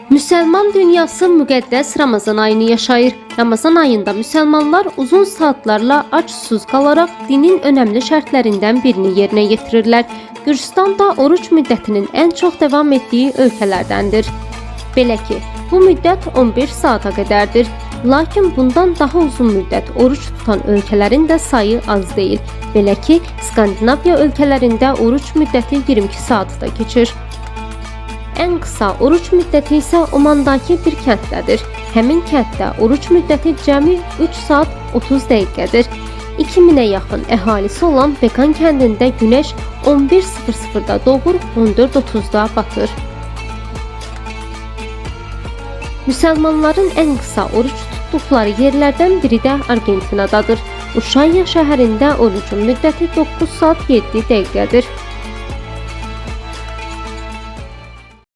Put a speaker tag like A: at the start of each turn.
A: Müsəlman dünyası müqəddəs Ramazan ayını yaşayır. Ramazan ayında müsəlmanlar uzun saatlarla aç susuz qalaraq dinin önəmli şərtlərindən birini yerinə yetirirlər. Gürcüstan da oruç müddətinin ən çox davam etdiyi ölkələrdəndir. Belə ki, bu müddət 11 saata qədərdir. Lakin bundan daha uzun müddət oruç tutan ölkələrin də sayı az deyil. Belə ki, Skandinaviya ölkələrində oruç müddəti 22 saatı da keçir. Ən qısa oruç müddəti isə Omandakı bir kənddədir. Həmin kənddə oruç müddəti cəmi 3 saat 30 dəqiqədir. 2000-ə yaxın əhalisi olan Bekan kəndində günəş 11:00-da doğur, 14:30-da batır. Müsəlmanların ən qısa oruç tutduqları yerlərdən biri də Argentinadadır. Uşaya şəhərində orucun müddəti 9 saat 7 dəqiqədir.